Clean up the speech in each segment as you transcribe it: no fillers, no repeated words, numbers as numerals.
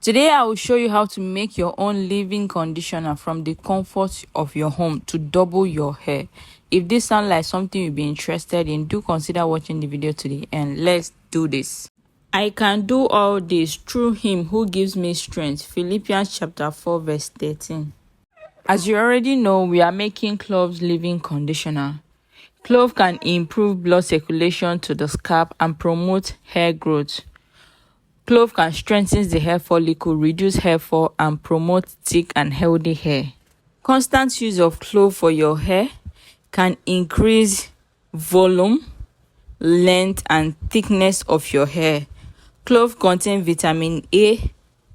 Today I will show you how to make your own leave-in conditioner from the comfort of your home to double your hair. If this sounds like something you'll be interested in, do consider watching the video to the end. Let's do this. I can do all this through him who gives me strength. Philippians chapter 4 verse 13. As you already know, we are making Cloves leave-in conditioner. Clove can improve blood circulation to the scalp and promote hair growth. Clove can strengthen the hair follicle, reduce hair fall, and promote thick and healthy hair. Constant use of clove for your hair can increase volume, length, and thickness of your hair. Clove contains vitamin A,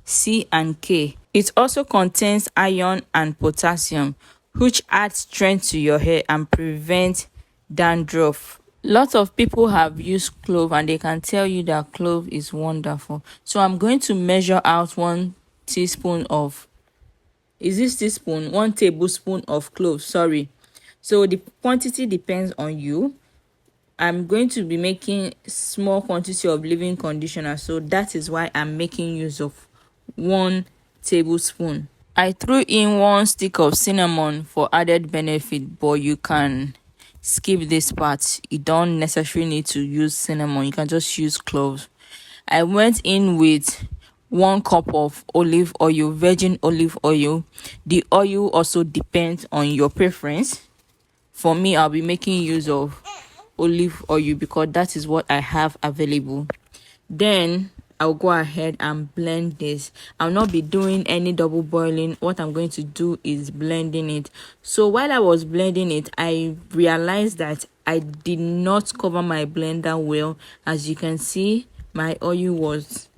C, and K. It also contains iron and potassium, which add strength to your hair and prevent dandruff. Lots of people have used clove and they can tell you that clove is wonderful. So I'm going to measure out 1 tablespoon of clove, sorry. So the quantity depends on you. I'm going to be making small quantity of leave-in conditioner, so that is why I'm making use of 1 tablespoon. I threw in 1 stick of cinnamon for added benefit, but you can skip this part. You don't necessarily need to use cinnamon, you can just use cloves. I went in with 1 cup of olive oil, virgin olive oil. The oil also depends on your preference. For me, I'll be making use of olive oil because that is what I have available. Then I'll go ahead and blend this. I'll not be doing any double boiling. What I'm going to do is blending it. So while I was blending it, I realized that I did not cover my blender well. As you can see, my oil was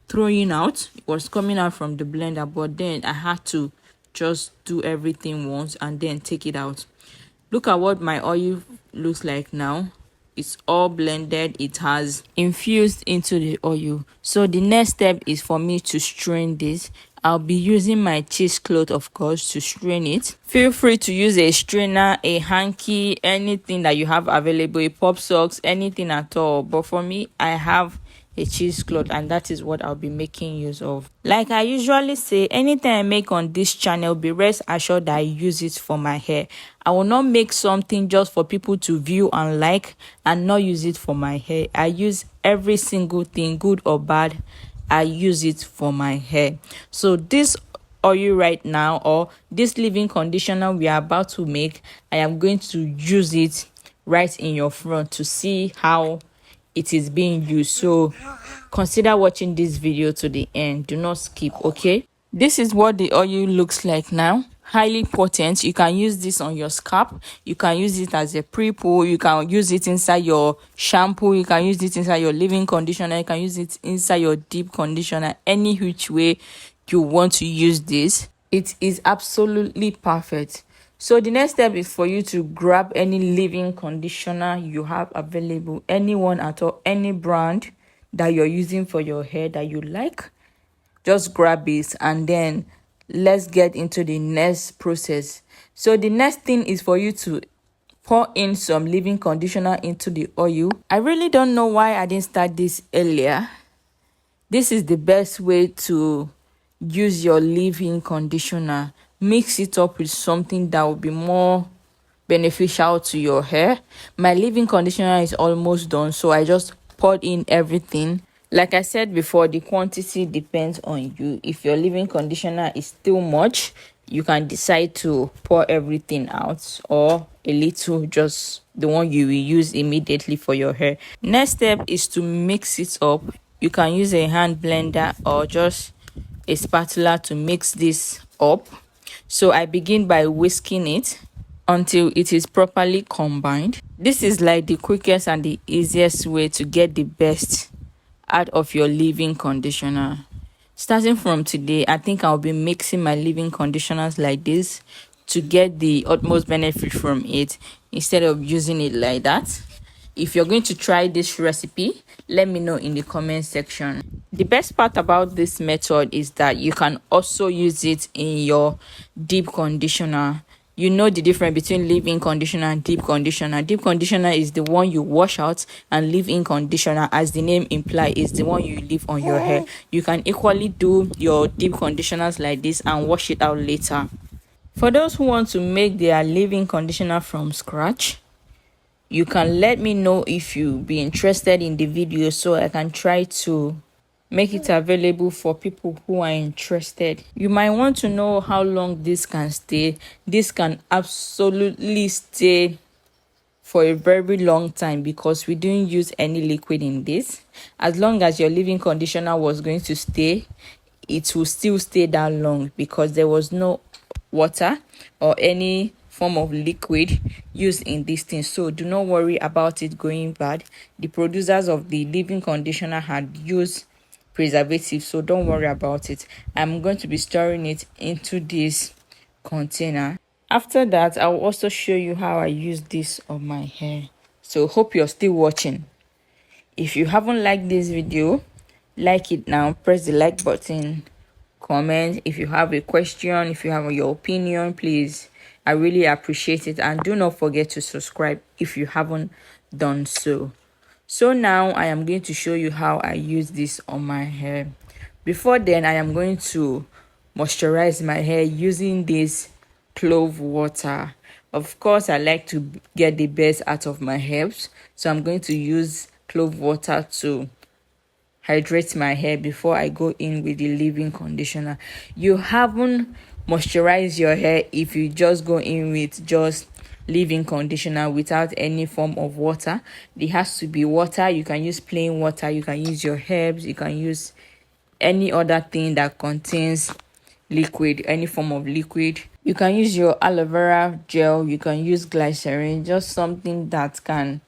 throwing out. It was coming out from the blender, but then I had to just do everything once and then take it out. Look at what my oil looks like now. It's all blended, it has infused into the oil. So the next step is for me to strain this. I'll be using my cheesecloth, of course, to strain it. Feel free to use a strainer, a hanky, anything that you have available, a pop socks, anything at all. But for me, I have a cheesecloth and that is what I'll be making use of. Like I usually say, anything I make on this channel, be rest assured that I use it for my hair. I will not make something just for people to view and like and not use it for my hair. I use every single thing, good or bad, I use it for my hair. So this oil right now, or this leave-in conditioner we are about to make, I am going to use it right in your front to see how it is being used. So consider watching this video to the end, do not skip. Okay, this is what the oil looks like now. Highly potent. You can use this on your scalp, you can use it as a pre-poo, you can use it inside your shampoo, you can use it inside your leave-in conditioner, you can use it inside your deep conditioner. Any which way you want to use this, it is absolutely perfect. So the next step is for you to grab any leave-in conditioner you have available, anyone at all, any brand that you're using for your hair that you like. Just grab it and then let's get into the next process. So the next thing is for you to pour in some leave-in conditioner into the oil. I really don't know why I didn't start this earlier. This is the best way to use your leave-in conditioner. Mix it up with something that will be more beneficial to your hair. My leave-in conditioner is almost done, so I just poured in everything. Like I said before, the quantity depends on you. If your leave-in conditioner is still much, you can decide to pour everything out, or a little, just the one you will use immediately for your hair. Next step is to mix it up. You can use a hand blender or just a spatula to mix this up. So I begin by whisking it until it is properly combined. This is like the quickest and the easiest way to get the best out of your leave-in conditioner. Starting from today, I think I'll be mixing my leave-in conditioners like this to get the utmost benefit from it instead of using it like that. If you're going to try this recipe, let me know in the comment section. The best part about this method is that you can also use it in your deep conditioner. you know the difference between leave-in conditioner and deep conditioner. Deep conditioner is the one you wash out, and leave-in conditioner, as the name implies, is the one you leave on your hair. You can equally do your deep conditioners like this and wash it out later. For those who want to make their leave-in conditioner from scratch, you can let me know if you be interested in the video, so I can try to make it available for people who are interested. You might want to know how long this can stay. This can absolutely stay for a very long time because we didn't use any liquid in this. As long as your leave-in conditioner was going to stay, it will still stay that long because there was no water or any form of liquid used in this thing. So do not worry about it going bad. The producers of the leave-in conditioner had used preservative, so don't worry about it. I'm going to be storing it into this container. After that, I will also show you how I use this on my hair. So hope you're still watching. If you haven't liked this video, like it now. Press the like button, comment if you have a question, if you have your opinion, please. I really appreciate it, and do not forget to subscribe if you haven't done so. So now I am going to show you how I use this on my hair. Before then, I am going to moisturize my hair using this clove water. Of course, I like to get the best out of my herbs, so I'm going to use clove water to hydrate my hair before I go in with the leave-in conditioner. You haven't moisturized your hair if you just go in with just leave-in conditioner without any form of water. There has to be water. You can use plain water, you can use your herbs, you can use any other thing that contains liquid, any form of liquid. You can use your aloe vera gel, you can use glycerin, just something that can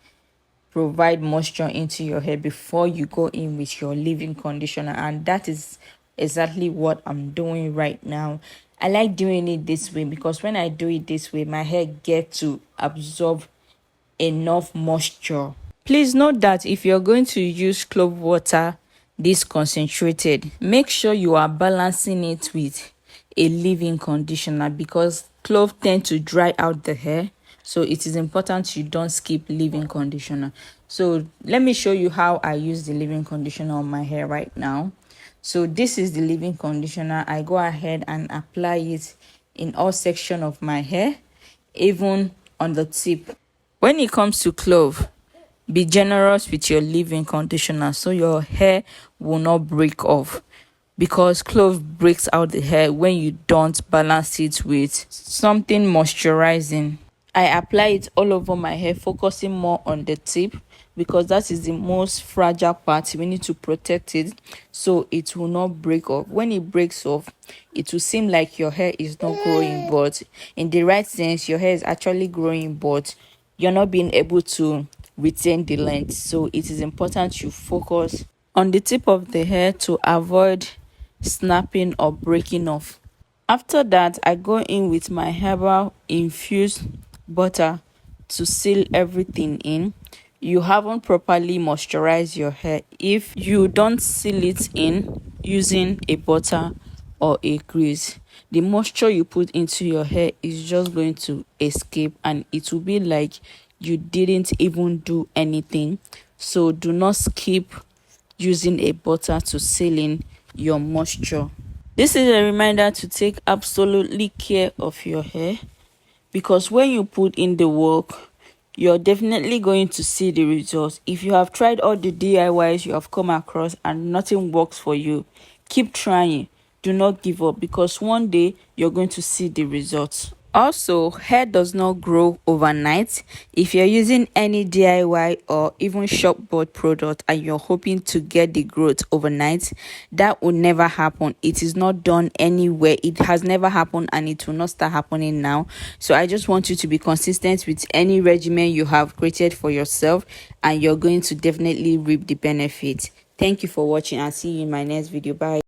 provide moisture into your hair before you go in with your leave-in conditioner. And that is exactly what I'm doing right now. I like doing it this way because when I do it this way, my hair gets to absorb enough moisture. Please note that if you're going to use clove water this concentrated, make sure you are balancing it with a leave-in conditioner because clove tend to dry out the hair. So it is important you don't skip leave-in conditioner. So let me show you how I use the leave-in conditioner on my hair right now. So this is the leave-in conditioner. I go ahead and apply it in all sections of my hair, even on the tip. When it comes to clove, be generous with your leave-in conditioner so your hair will not break off, because clove breaks out the hair when you don't balance it with something moisturizing. I apply it all over my hair, focusing more on the tip because that is the most fragile part. We need to protect it so it will not break off. When it breaks off, it will seem like your hair is not growing, but in the right sense, your hair is actually growing, but you're not being able to retain the length. So it is important you focus on the tip of the hair to avoid snapping or breaking off. After that, I go in with my herbal infused butter to seal everything in. You haven't properly moisturized your hair if you don't seal it in using a butter or a grease. The moisture you put into your hair is just going to escape and it will be like you didn't even do anything. So do not skip using a butter to seal in your moisture. This is a reminder to take absolutely care of your hair, because when you put in the work, you're definitely going to see the results. If you have tried all the DIYs you have come across and nothing works for you, keep trying. Do not give up, because one day you're going to see the results. Also, hair does not grow overnight. If you're using any DIY or even shop bought product and you're hoping to get the growth overnight, that will never happen. It is not done anywhere. It has never happened and it will not start happening now. So I just want you to be consistent with any regimen you have created for yourself, and you're going to definitely reap the benefits. Thank you for watching. I'll see you in my next video. Bye.